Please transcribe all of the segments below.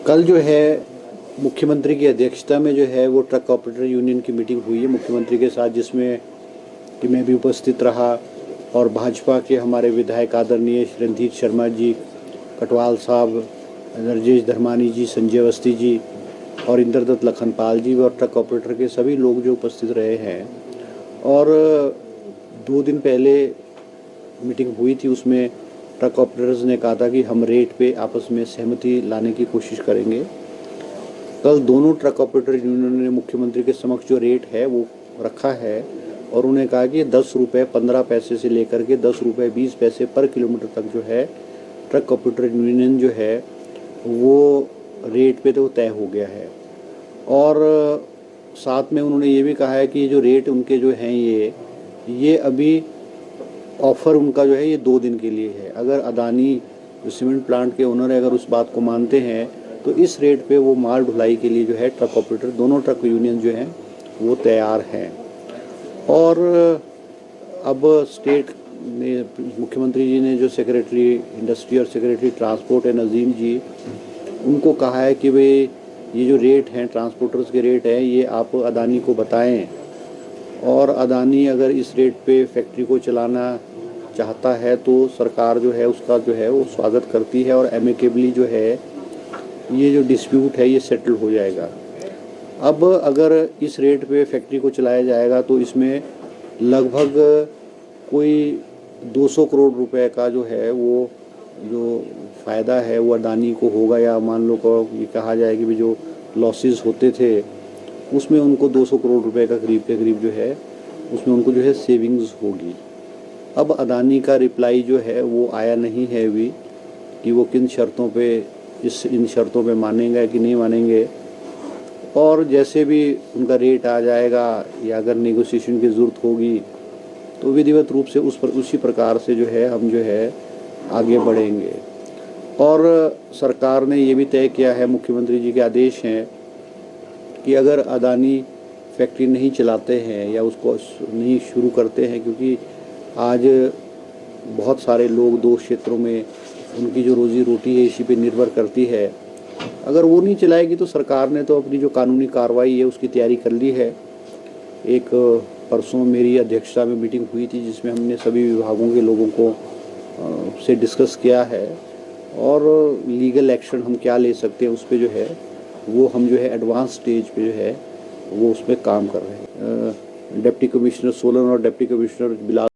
कल जो है मुख्यमंत्री की अध्यक्षता में जो है वो ट्रक ऑपरेटर यूनियन की मीटिंग हुई है मुख्यमंत्री के साथ, जिसमें कि मैं भी उपस्थित रहा और भाजपा के हमारे विधायक आदरणीय रणधीर शर्मा जी, कटवाल साहब, राजेश धर्मानी जी, संजय अवस्थी जी और इंद्रदत्त लखनपाल जी और ट्रक ऑपरेटर के सभी लोग जो उपस्थित रहे हैं। और 2 दिन पहले मीटिंग हुई थी, उसमें ट्रक ऑपरेटर्स ने कहा था कि हम रेट पे आपस में सहमति लाने की कोशिश करेंगे। कल दोनों ट्रक ऑपरेटर यूनियन ने मुख्यमंत्री के समक्ष जो रेट है वो रखा है और उन्हें कहा कि 10 रुपये 15 पैसे से लेकर के 10 रुपये 20 पैसे पर किलोमीटर तक जो है ट्रक ऑपरेटर यूनियन जो है वो रेट पे तो तय हो गया है। और साथ में उन्होंने ये भी कहा है कि जो रेट उनके जो हैं ये अभी ऑफ़र उनका जो है ये 2 दिन के लिए है। अगर अदानी जो सीमेंट प्लांट के ओनर है अगर उस बात को मानते हैं तो इस रेट पे वो माल ढुलाई के लिए जो है ट्रक ऑपरेटर दोनों ट्रक यूनियन जो हैं वो तैयार हैं। और अब स्टेट ने मुख्यमंत्री जी ने जो सेक्रेटरी इंडस्ट्री और सेक्रेटरी ट्रांसपोर्ट है नज़ीम जी, उनको कहा है कि भाई ये जो रेट हैं ट्रांसपोर्टर्स के रेट हैं ये आप अदानी को बताएं और अदानी अगर इस रेट पे फैक्ट्री को चलाना चाहता है तो सरकार जो है उसका जो है वो स्वागत करती है और एमिकेबली जो है ये जो डिस्प्यूट है ये सेटल हो जाएगा। अब अगर इस रेट पे फैक्ट्री को चलाया जाएगा तो इसमें लगभग कोई 200 करोड़ रुपए का जो है वो जो फ़ायदा है वो अदानी को होगा, या मान लो को ये कहा जाए कि भी जो लॉसेस होते थे उसमें उनको 200 करोड़ रुपए का करीब के करीब जो है उसमें उनको जो है सेविंग्स होगी। अब अदानी का रिप्लाई जो है वो आया नहीं है अभी कि वो किन शर्तों पे इन शर्तों पे मानेंगे कि नहीं मानेंगे। और जैसे भी उनका रेट आ जाएगा या अगर नेगोशिएशन की ज़रूरत होगी तो विधिवत रूप से उसी प्रकार से जो है हम जो है आगे बढ़ेंगे। और सरकार ने ये भी तय किया है, मुख्यमंत्री जी के आदेश हैं कि अगर अदानी फैक्ट्री नहीं चलाते हैं या उसको नहीं शुरू करते हैं, क्योंकि आज बहुत सारे लोग 2 क्षेत्रों में उनकी जो रोज़ी रोटी है इसी पे निर्भर करती है, अगर वो नहीं चलाएगी तो सरकार ने तो अपनी जो कानूनी कार्रवाई है उसकी तैयारी कर ली है। एक परसों मेरी अध्यक्षता में मीटिंग हुई थी जिसमें हमने सभी विभागों के लोगों को से डिस्कस किया है और लीगल एक्शन हम क्या ले सकते हैं उस पर जो है वो हम जो है एडवांस स्टेज पे जो है वो उस पर काम कर रहे हैं। डिप्टी कमिश्नर सोलन और डिप्टी कमिश्नर बिलास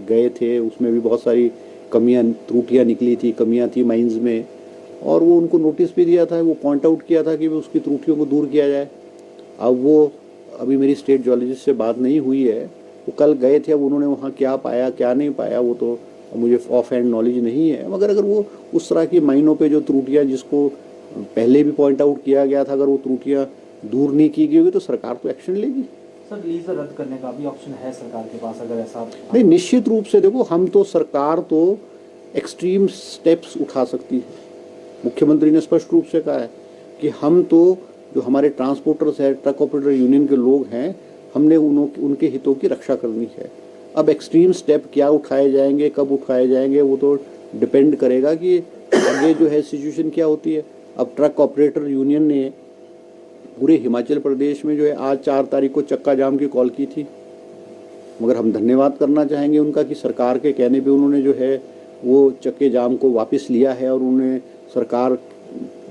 गए थे, उसमें भी बहुत सारी त्रुटियाँ निकली थी, कमियाँ थी माइंस में, और वो उनको नोटिस भी दिया था, वो पॉइंट आउट किया था कि उसकी त्रुटियों को दूर किया जाए। अब वो अभी मेरी स्टेट जियोलॉजिस्ट से बात नहीं हुई है, वो कल गए थे, अब उन्होंने वहाँ क्या पाया क्या नहीं पाया वो तो मुझे ऑफ हैंड नॉलेज नहीं है, मगर अगर वो उस तरह की माइनों पे जो त्रुटियाँ जिसको पहले भी पॉइंट आउट किया गया था अगर वो त्रुटियाँ दूर नहीं की गई होगी तो सरकार तो एक्शन लेगी। सर लीज रद्द करने का भी ऑप्शन है सरकार के पास अगर ऐसा नहीं, निश्चित रूप से देखो हम तो सरकार तो एक्सट्रीम स्टेप्स उठा सकती है। मुख्यमंत्री ने स्पष्ट रूप से कहा है कि हम तो जो हमारे ट्रांसपोर्टर्स है ट्रक ऑपरेटर यूनियन के लोग हैं हमने उनके हितों की रक्षा करनी है। अब एक्सट्रीम स्टेप क्या उठाए जाएंगे कब उठाए जाएंगे वो तो डिपेंड करेगा कि आगे जो है सिचुएशन क्या होती है। अब ट्रक ऑपरेटर यूनियन ने पूरे हिमाचल प्रदेश में जो है आज 4 तारीख को चक्का जाम की कॉल की थी, मगर हम धन्यवाद करना चाहेंगे उनका कि सरकार के कहने पे उन्होंने जो है वो चक्के जाम को वापस लिया है और उन्होंने सरकार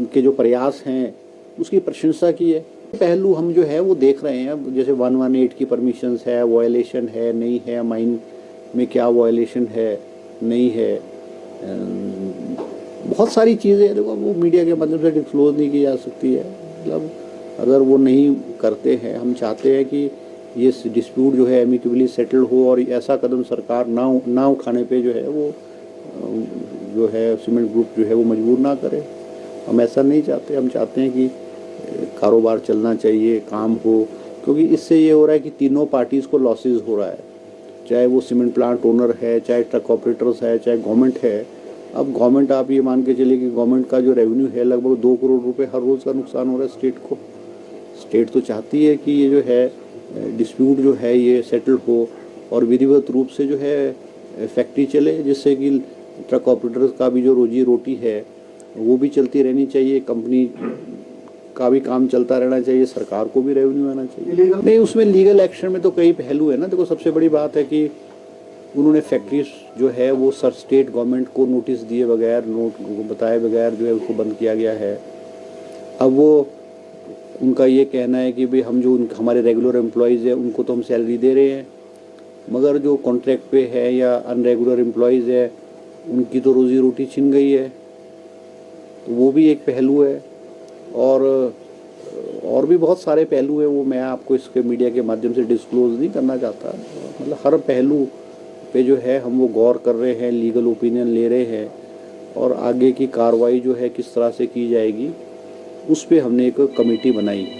के जो प्रयास हैं उसकी प्रशंसा की है। पहलू हम जो है वो देख रहे हैं, जैसे 118 की परमिशंस है, वायलेशन है नहीं है, माइन में क्या वायलेशन है नहीं है, बहुत सारी चीज़ें देखो वो मीडिया के माध्यम से डिस्क्लोज नहीं की जा सकती है। मतलब अगर वो नहीं करते हैं, हम चाहते हैं कि ये डिस्प्यूट जो है एमिकेबली सेटल हो और ऐसा कदम सरकार ना उठाने पे जो है वो जो है सीमेंट ग्रुप जो है वो मजबूर ना करे। हम ऐसा नहीं चाहते, हम चाहते हैं कि कारोबार चलना चाहिए, काम हो, क्योंकि इससे ये हो रहा है कि तीनों पार्टीज़ को लॉसेस हो रहा है, चाहे वो सीमेंट प्लांट ओनर है, चाहे ट्रक ऑपरेटर्स है, चाहे गवर्नमेंट है। अब गवर्नमेंट आप ये मान के चलिए कि गवर्नमेंट का जो रेवेन्यू है लगभग 2 करोड़ रुपए हर रोज़ का नुकसान हो रहा है स्टेट को। स्टेट तो चाहती है कि ये जो है डिस्प्यूट जो है ये सेटल हो और विधिवत रूप से जो है फैक्ट्री चले, जिससे कि ट्रक ऑपरेटर्स का भी जो रोजी रोटी है वो भी चलती रहनी चाहिए, कंपनी का भी काम चलता रहना चाहिए, सरकार को भी रेवेन्यू आना चाहिए। नहीं, उसमें लीगल एक्शन में तो कई पहलू है ना। देखो, सबसे बड़ी बात है कि उन्होंने फैक्ट्रीज जो है वो सर स्टेट गवर्नमेंट को नोटिस दिए बगैर, नोट बताए बगैर जो है उसको बंद किया गया है। अब वो उनका ये कहना है कि भाई हम जो हमारे रेगुलर एम्प्लॉयज़ हैं उनको तो हम सैलरी दे रहे हैं, मगर जो कॉन्ट्रैक्ट पे है या अनरेगुलर एम्प्लॉयज़ है उनकी तो रोज़ी रोटी छिन गई है। तो वो भी एक पहलू है। और भी बहुत सारे पहलू हैं, वो मैं आपको इसके मीडिया के माध्यम से डिस्क्लोज नहीं करना चाहता। मतलब हर पहलू पे जो है हम वो गौर कर रहे हैं, लीगल ओपिनियन ले रहे हैं, और आगे की कार्रवाई जो है किस तरह से की जाएगी उस पे हमने एक कमेटी बनाई है।